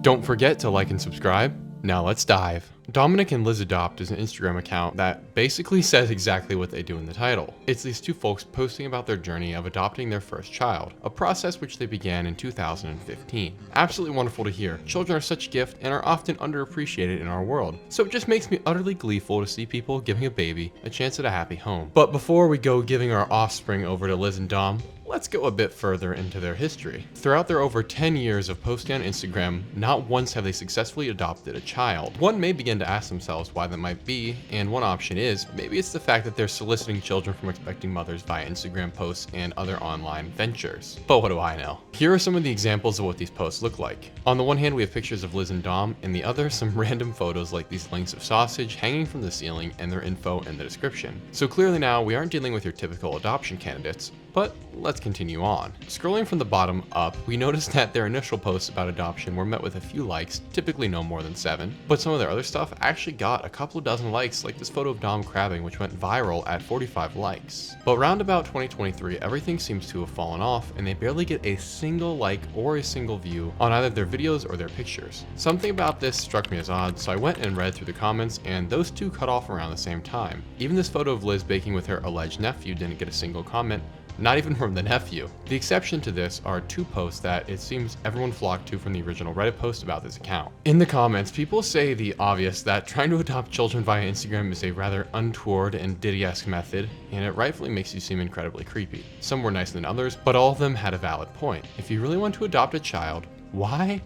Don't forget to like and subscribe. Now let's dive. Dominic and Liz Adopt is an Instagram account that basically says exactly what they do in the title. It's these two folks posting about their journey of adopting their first child, a process which they began in 2015. Absolutely wonderful to hear. Children are such a gift and are often underappreciated in our world, so it just makes me utterly gleeful to see people giving a baby a chance at a happy home. But before we go giving our offspring over to Liz and Dom, let's go a bit further into their history. Throughout their over 10 years of posting on Instagram, not once have they successfully adopted a child. One may begin to ask themselves why that might be, and one option is, maybe it's the fact that they're soliciting children from expecting mothers via Instagram posts and other online ventures. But what do I know? Here are some of the examples of what these posts look like. On the one hand, we have pictures of Liz and Dom, and the other, some random photos like these links of sausage hanging from the ceiling and their info in the description. So clearly now, we aren't dealing with your typical adoption candidates, but let's continue on. Scrolling from the bottom up, we noticed that their initial posts about adoption were met with a few likes, typically no more than 7, but some of their other stuff actually got a couple of dozen likes, like this photo of Dom crabbing, which went viral at 45 likes. But round about 2023, everything seems to have fallen off, and they barely get a single like or a single view on either their videos or their pictures. Something about this struck me as odd, so I went and read through the comments, and those two cut off around the same time. Even this photo of Liz baking with her alleged nephew didn't get a single comment, not even from the nephew. The exception to this are two posts that it seems everyone flocked to from the original Reddit post about this account. In the comments, people say the obvious that trying to adopt children via Instagram is a rather untoward and Diddy-esque method, and it rightfully makes you seem incredibly creepy. Some were nicer than others, but all of them had a valid point. If you really want to adopt a child, why?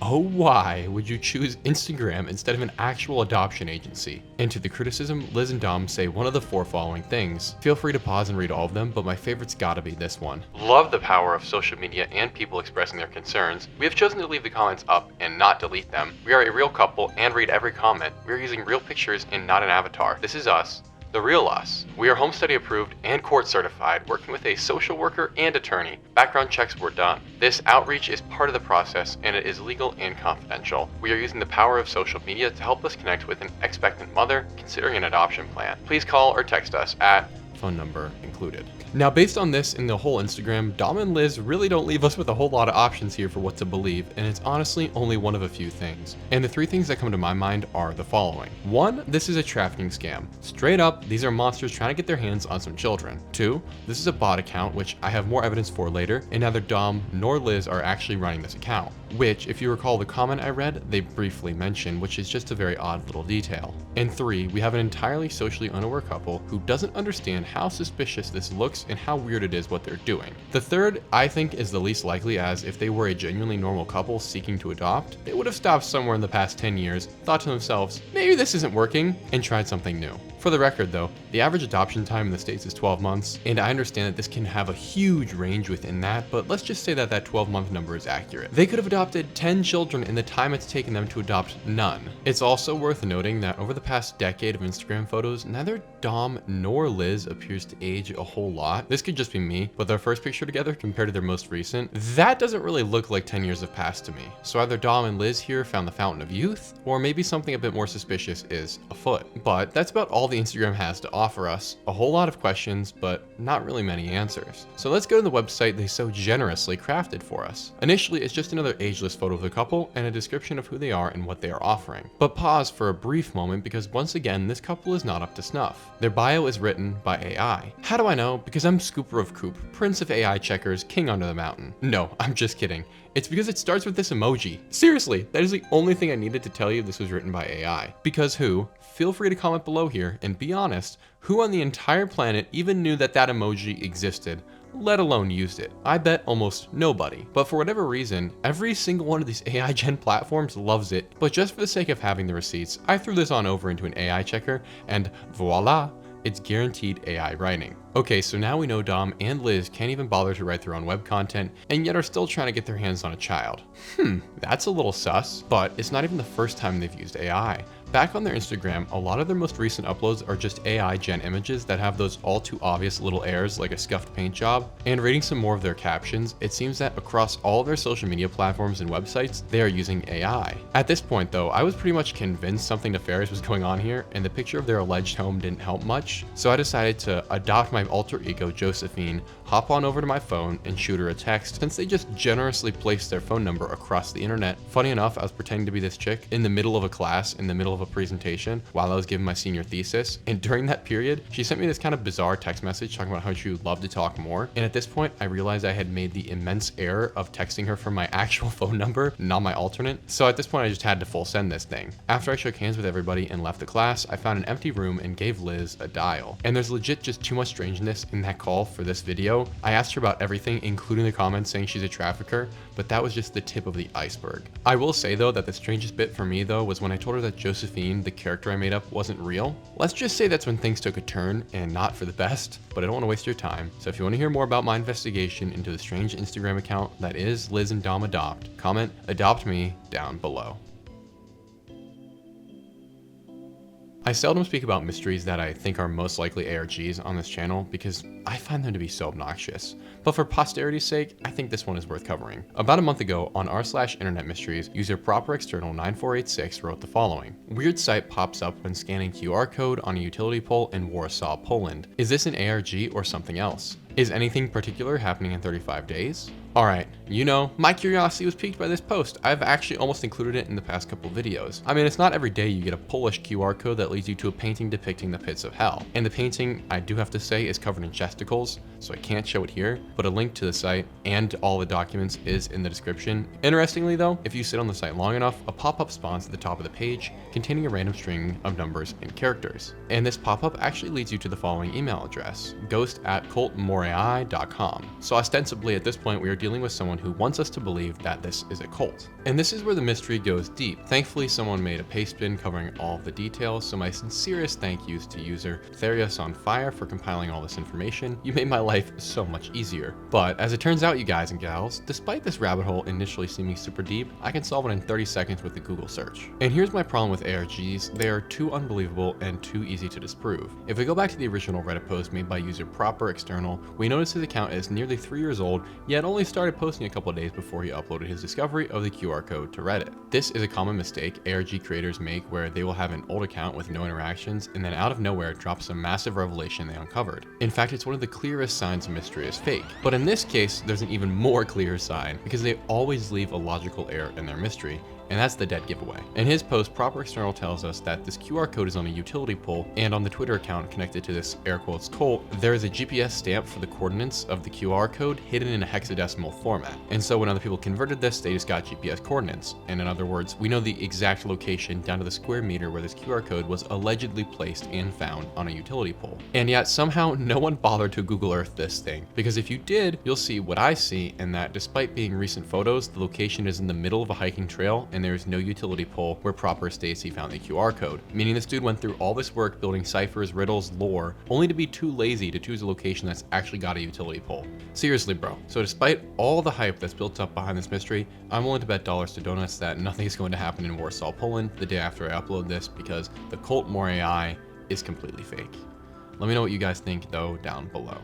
Oh, why would you choose Instagram instead of an actual adoption agency? And to the criticism, Liz and Dom say one of the 4 following things. Feel free to pause and read all of them, but my favorite's gotta be this one. Love the power of social media and people expressing their concerns. We have chosen to leave the comments up and not delete them. We are a real couple and read every comment. We are using real pictures and not an avatar. This is us. The real us. We are home study approved and court certified, working with a social worker and attorney. Background checks were done. This outreach is part of the process, and it is legal and confidential. We are using the power of social media to help us connect with an expectant mother considering an adoption plan. Please call or text us at phone number included. Now, based on this and the whole Instagram, Dom and Liz really don't leave us with a whole lot of options here for what to believe, and it's honestly only one of a few things. And the 3 things that come to my mind are the following. 1, this is a trafficking scam. Straight up, these are monsters trying to get their hands on some children. 2, this is a bot account, which I have more evidence for later, and neither Dom nor Liz are actually running this account, which, if you recall the comment I read, they briefly mentioned, which is just a very odd little detail. And 3, we have an entirely socially unaware couple who doesn't understand how suspicious this looks and how weird it is what they're doing. The third, I think, is the least likely, as if they were a genuinely normal couple seeking to adopt, they would have stopped somewhere in the past 10 years, thought to themselves, maybe this isn't working, and tried something new. For the record though, the average adoption time in the States is 12 months, and I understand that this can have a huge range within that, but let's just say that that 12-month number is accurate. They could have adopted 10 children in the time it's taken them to adopt none. It's also worth noting that over the past decade of Instagram photos, neither Dom nor Liz appears to age a whole lot. This could just be me, but their first picture together compared to their most recent, that doesn't really look like 10 years have passed to me. So either Dom and Liz here found the fountain of youth, or maybe something a bit more suspicious is afoot. But that's about all the Instagram has to offer us. A whole lot of questions, but not really many answers. So let's go to the website they so generously crafted for us. Initially, it's just another ageless photo of the couple and a description of who they are and what they are offering. But pause for a brief moment, because once again, this couple is not up to snuff. Their bio is written by AI. How do I know? Because I'm Scooper of Coop, Prince of AI checkers, King under the mountain. No, I'm just kidding. It's because it starts with this emoji. Seriously, that is the only thing I needed to tell you this was written by AI. Because who? Feel free to comment below here and be honest, who on the entire planet even knew that that emoji existed, let alone used it? I bet almost nobody. But for whatever reason, every single one of these AI gen platforms loves it. But just for the sake of having the receipts, I threw this on over into an AI checker, and voila, it's guaranteed AI writing. Okay, so now we know Dom and Liz can't even bother to write their own web content, and yet are still trying to get their hands on a child. That's a little sus, but it's not even the first time they've used AI. Back on their Instagram, a lot of their most recent uploads are just AI gen images that have those all too obvious little errors like a scuffed paint job. And reading some more of their captions, it seems that across all of their social media platforms and websites, they are using AI. At this point though, I was pretty much convinced something nefarious was going on here, and the picture of their alleged home didn't help much, so I decided to adopt my alter ego Josephine, hop on over to my phone, and shoot her a text, since they just generously placed their phone number across the internet. Funny enough, I was pretending to be this chick in the middle of a class, in the middle of a presentation, while I was giving my senior thesis, and during that period, she sent me this kind of bizarre text message talking about how she would love to talk more, and at this point, I realized I had made the immense error of texting her from my actual phone number, not my alternate, so at this point, I just had to full send this thing. After I shook hands with everybody and left the class, I found an empty room and gave Liz a dial. And there's legit just too much strangeness in that call for this video. I asked her about everything, including the comments saying she's a trafficker, but that was just the tip of the iceberg. I will say though that the strangest bit for me though was when I told her that Josephine, the character I made up, wasn't real. Let's just say that's when things took a turn, and not for the best, but I don't want to waste your time. So if you want to hear more about my investigation into the strange Instagram account that is Liz and Dom Adopt, comment "Adopt Me" down below. I seldom speak about mysteries that I think are most likely ARGs on this channel because I find them to be so obnoxious. But for posterity's sake, I think this one is worth covering. About a month ago, on r/internet mysteries, user proper external 9486 wrote the following. Weird site pops up when scanning QR code on a utility pole in Warsaw, Poland. Is this an ARG or something else? Is anything particular happening in 35 days? Alright, you know, my curiosity was piqued by this post. I've actually almost included it in the past couple videos. I mean, it's not every day you get a Polish QR code that leads you to a painting depicting the pits of hell. And the painting, I do have to say, is covered in chesticles, so I can't show it here, but a link to the site and all the documents is in the description. Interestingly though, if you sit on the site long enough, a pop-up spawns at the top of the page containing a random string of numbers and characters. And this pop-up actually leads you to the following email address, ghost@cultmorai.com. So ostensibly at this point, we are dealing with someone who wants us to believe that this is a cult. And this is where the mystery goes deep. Thankfully, someone made a paste bin covering all of the details, so my sincerest thank yous to user Therius on Fire for compiling all this information. You made my life so much easier. But as it turns out, you guys and gals, despite this rabbit hole initially seeming super deep, I can solve it in 30 seconds with a Google search. And here's my problem with ARGs, they are too unbelievable and too easy to disprove. If we go back to the original Reddit post made by user proper external, we notice his account is nearly 3 years old, yet only started posting a couple days before he uploaded his discovery of the QR code to Reddit. This is a common mistake ARG creators make where they will have an old account with no interactions and then out of nowhere drop some massive revelation they uncovered. In fact, it's one of the clearest signs a mystery is fake. But in this case, there's an even more clear sign because they always leave a logical error in their mystery, and that's the dead giveaway. In his post, proper external tells us that this QR code is on a utility pole, and on the Twitter account connected to this air quotes cult, there is a GPS stamp for the coordinates of the QR code hidden in a hexadecimal format. And so when other people converted this, they just got GPS coordinates. And in other words, we know the exact location down to the square meter where this QR code was allegedly placed and found on a utility pole. And yet somehow no one bothered to Google Earth this thing, because if you did, you'll see what I see, in that despite being recent photos, the location is in the middle of a hiking trail and there is no utility pole where proper states he found the QR code, meaning this dude went through all this work building ciphers, riddles, lore, only to be too lazy to choose a location that's actually got a utility pole. Seriously, bro. So despite all the hype that's built up behind this mystery, I'm willing to bet dollars to donuts that nothing is going to happen in Warsaw, Poland the day after I upload this, because the cult Morai is completely fake. Let me know what you guys think though down below.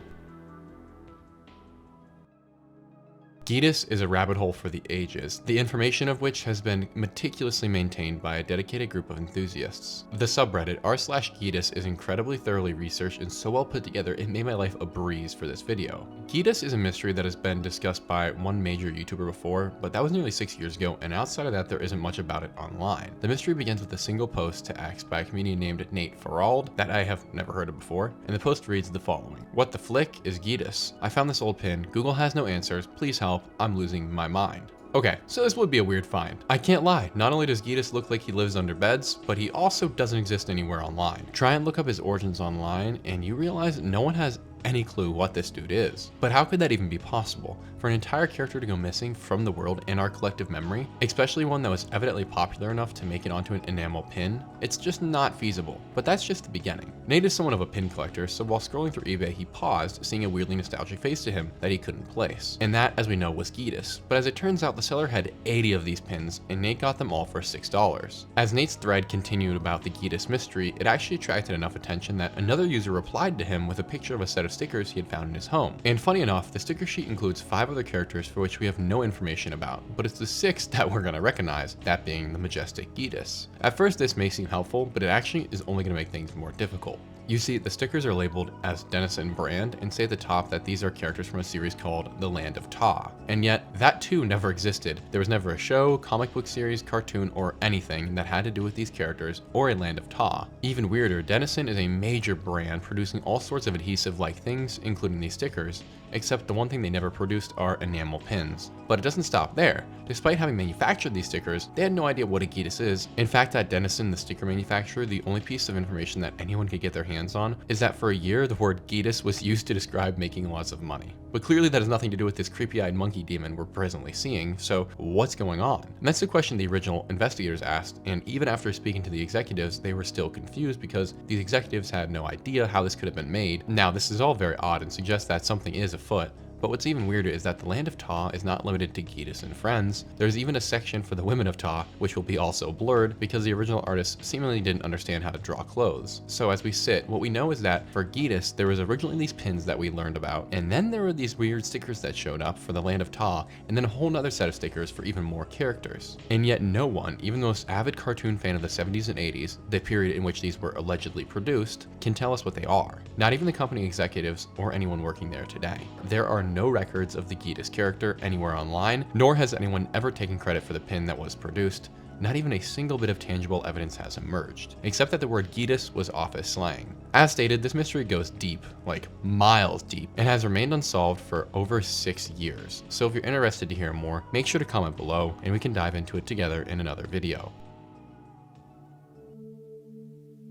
Geedis is a rabbit hole for the ages, the information of which has been meticulously maintained by a dedicated group of enthusiasts. The subreddit r/Geedis is incredibly thoroughly researched and so well put together it made my life a breeze for this video. Geedis is a mystery that has been discussed by one major YouTuber before, but that was nearly 6 years ago, and outside of that there isn't much about it online. The mystery begins with a single post to X by a comedian named Nate Farald that I have never heard of before, and the post reads the following. What the flick is Geedis? I found this old pin, Google has no answers, please help. I'm losing my mind. Okay, so this would be a weird find. I can't lie, not only does Geedis look like he lives under beds, but he also doesn't exist anywhere online. Try and look up his origins online, and you realize no one has any clue what this dude is. But how could that even be possible? For an entire character to go missing from the world in our collective memory, especially one that was evidently popular enough to make it onto an enamel pin, it's just not feasible. But that's just the beginning. Nate is somewhat of a pin collector, so while scrolling through eBay, he paused, seeing a weirdly nostalgic face to him that he couldn't place. And that, as we know, was Geedis. But as it turns out, the seller had 80 of these pins, and Nate got them all for $6. As Nate's thread continued about the Geedis mystery, it actually attracted enough attention that another user replied to him with a picture of a set of stickers he had found in his home. And funny enough, the sticker sheet includes 5 other characters for which we have no information about, but it's the 6th that we're gonna recognize, that being the majestic Geedis. At first this may seem helpful, but it actually is only gonna make things more difficult. You see, the stickers are labeled as Denizen brand and say at the top that these are characters from a series called The Land of Ta. And yet, that too never existed. There was never a show, comic book series, cartoon, or anything that had to do with these characters or a Land of Ta. Even weirder, Denizen is a major brand producing all sorts of adhesive-like things, including these stickers, except the one thing they never produced are enamel pins. But it doesn't stop there. Despite having manufactured these stickers, they had no idea what a Geedis is. In fact, at Denizen, the sticker manufacturer, the only piece of information that anyone could get their hands on is that for a year, the word Geedis was used to describe making lots of money. But clearly that has nothing to do with this creepy-eyed monkey demon we're presently seeing, so what's going on? And that's the question the original investigators asked, and even after speaking to the executives, they were still confused because these executives had no idea how this could have been made. Now, this is all very odd and suggests that something is afoot. But what's even weirder is that the Land of Ta is not limited to Geedis and friends. There's even a section for the women of Ta, which will be also blurred because the original artist seemingly didn't understand how to draw clothes. So as we sit, what we know is that for Geedis, there was originally these pins that we learned about, and then there were these weird stickers that showed up for the Land of Ta, and then a whole nother set of stickers for even more characters. And yet no one, even the most avid cartoon fan of the 70s and 80s, the period in which these were allegedly produced, can tell us what they are. Not even the company executives or anyone working there today. There are no records of the Geedis character anywhere online, nor has anyone ever taken credit for the pin that was produced. Not even a single bit of tangible evidence has emerged, except that the word Geedis was office slang. As stated, this mystery goes deep, like miles deep, and has remained unsolved for over 6 years. So if you're interested to hear more, make sure to comment below and we can dive into it together in another video.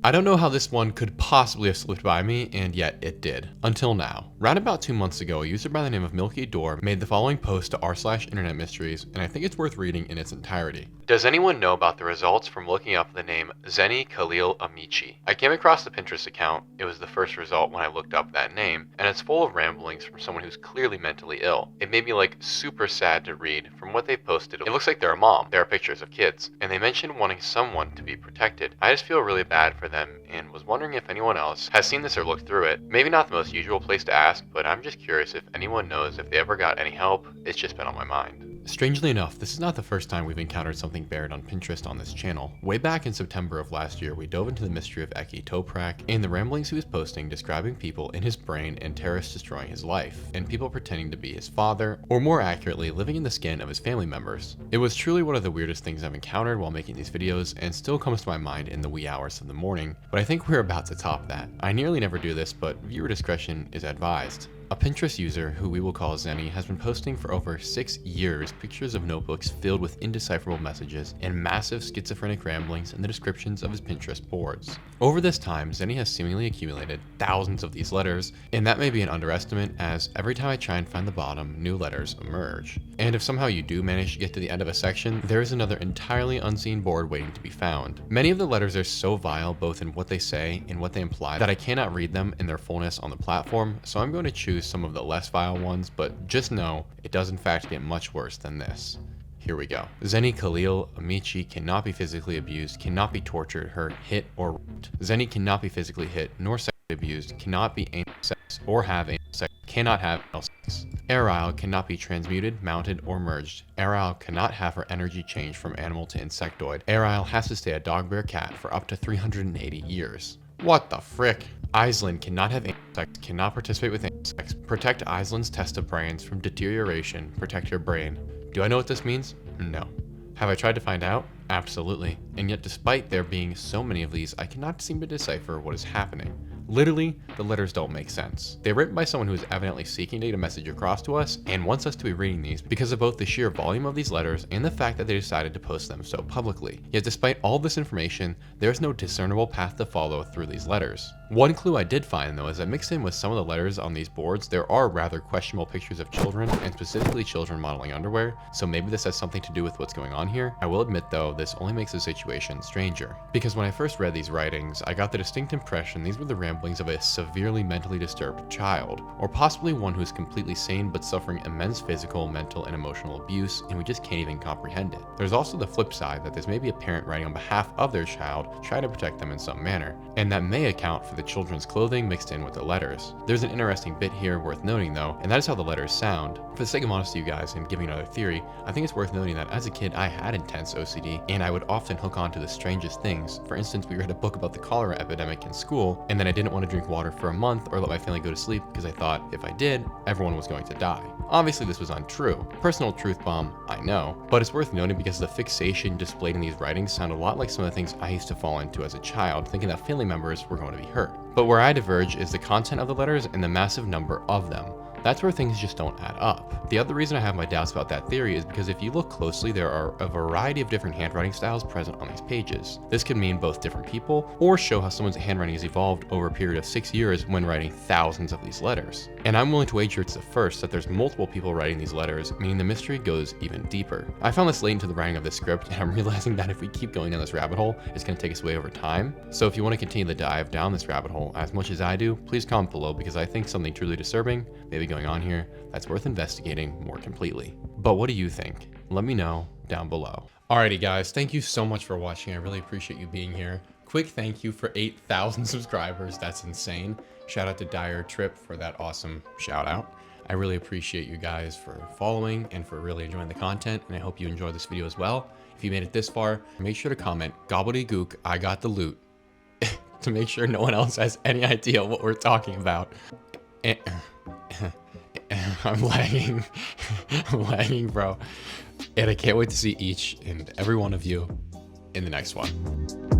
I don't know how this one could possibly have slipped by me, and yet it did. Until now. Round about 2 months ago, a user by the name of Milky Door made the following post to r/internet mysteries, and I think it's worth reading in its entirety. Does anyone know about the results from looking up the name Zeni Khalil Amici? I came across the Pinterest account. It was the first result when I looked up that name, and it's full of ramblings from someone who's clearly mentally ill. It made me like super sad to read. From what they posted, it looks like they're a mom. There are pictures of kids, and they mentioned wanting someone to be protected. I just feel really bad for them and was wondering if anyone else has seen this or looked through it. Maybe not the most usual place to ask, but I'm just curious if anyone knows if they ever got any help. It's just been on my mind. Strangely enough, this is not the first time we've encountered something buried on Pinterest on this channel. Way back in September of last year, we dove into the mystery of Eki Toprak and the ramblings he was posting describing people in his brain and terrorists destroying his life, and people pretending to be his father, or more accurately, living in the skin of his family members. It was truly one of the weirdest things I've encountered while making these videos, and still comes to my mind in the wee hours of the morning, but I think we're about to top that. I nearly never do this, but viewer discretion is advised. A Pinterest user, who we will call Zeni, has been posting for over 6 years pictures of notebooks filled with indecipherable messages and massive schizophrenic ramblings in the descriptions of his Pinterest boards. Over this time, Zeni has seemingly accumulated thousands of these letters, and that may be an underestimate, as every time I try and find the bottom, new letters emerge. And if somehow you do manage to get to the end of a section, there is another entirely unseen board waiting to be found. Many of the letters are so vile, both in what they say and what they imply, that I cannot read them in their fullness on the platform, so I'm going to choose some of the less vile ones, but just know it does in fact get much worse than this. Here we go. Zeni Khalil Amici cannot be physically abused, cannot be tortured, hurt, hit, or raped. Zeni cannot be physically hit, nor sexually abused, cannot be anal sex, or have anal sex, cannot have anal sex. Arile cannot be transmuted, mounted, or merged. Arile cannot have her energy changed from animal to insectoid. Arile has to stay a dog, bear, cat for up to 380 years. What the frick? Aislinn cannot have anal sex, cannot participate with anal sex, protect Aislinn's test of brains from deterioration, protect her brain. Do I know what this means? No. Have I tried to find out? Absolutely. And yet despite there being so many of these, I cannot seem to decipher what is happening. Literally, the letters don't make sense. They're written by someone who is evidently seeking to get a message across to us and wants us to be reading these because of both the sheer volume of these letters and the fact that they decided to post them so publicly. Yet despite all this information, there's no discernible path to follow through these letters. One clue I did find though is that mixed in with some of the letters on these boards, there are rather questionable pictures of children, and specifically children modeling underwear, so maybe this has something to do with what's going on here. I will admit though, this only makes the situation stranger. Because when I first read these writings, I got the distinct impression these were the ramblings of a severely mentally disturbed child, or possibly one who is completely sane but suffering immense physical, mental, and emotional abuse, and we just can't even comprehend it. There's also the flip side that this may be a parent writing on behalf of their child, trying to protect them in some manner, and that may account for the children's clothing mixed in with the letters. There's an interesting bit here worth noting though, and that is how the letters sound. For the sake of honesty, you guys, and giving another theory, I think it's worth noting that as a kid I had intense OCD, and I would often hook on to the strangest things. For instance, we read a book about the cholera epidemic in school, and then I didn't want to drink water for a month or let my family go to sleep because I thought if I did, everyone was going to die. Obviously this was untrue. Personal truth bomb, I know, but it's worth noting because the fixation displayed in these writings sound a lot like some of the things I used to fall into as a child, thinking that family members were going to be hurt. But where I diverge is the content of the letters and the massive number of them. That's where things just don't add up. The other reason I have my doubts about that theory is because if you look closely, there are a variety of different handwriting styles present on these pages. This could mean both different people or show how someone's handwriting has evolved over a period of 6 years when writing thousands of these letters. And I'm willing to wager it's the first that there's multiple people writing these letters, meaning the mystery goes even deeper. I found this late into the writing of this script, and I'm realizing that if we keep going down this rabbit hole, it's going to take us way over time. So if you want to continue the dive down this rabbit hole as much as I do, please comment below because I think something truly disturbing may be going on here that's worth investigating more completely. But what do you think? Let me know down below. Alrighty guys, thank you so much for watching. I really appreciate you being here. Quick thank you for 8,000 subscribers. That's insane. Shout out to Dire Trip for that awesome shout out. I really appreciate you guys for following and for really enjoying the content, and I hope you enjoyed this video as well. If you made it this far, make sure to comment gobbledygook, I got the loot, to make sure no one else has any idea what we're talking about. I'm lagging. I'm lagging, bro. And I can't wait to see each and every one of you in the next one.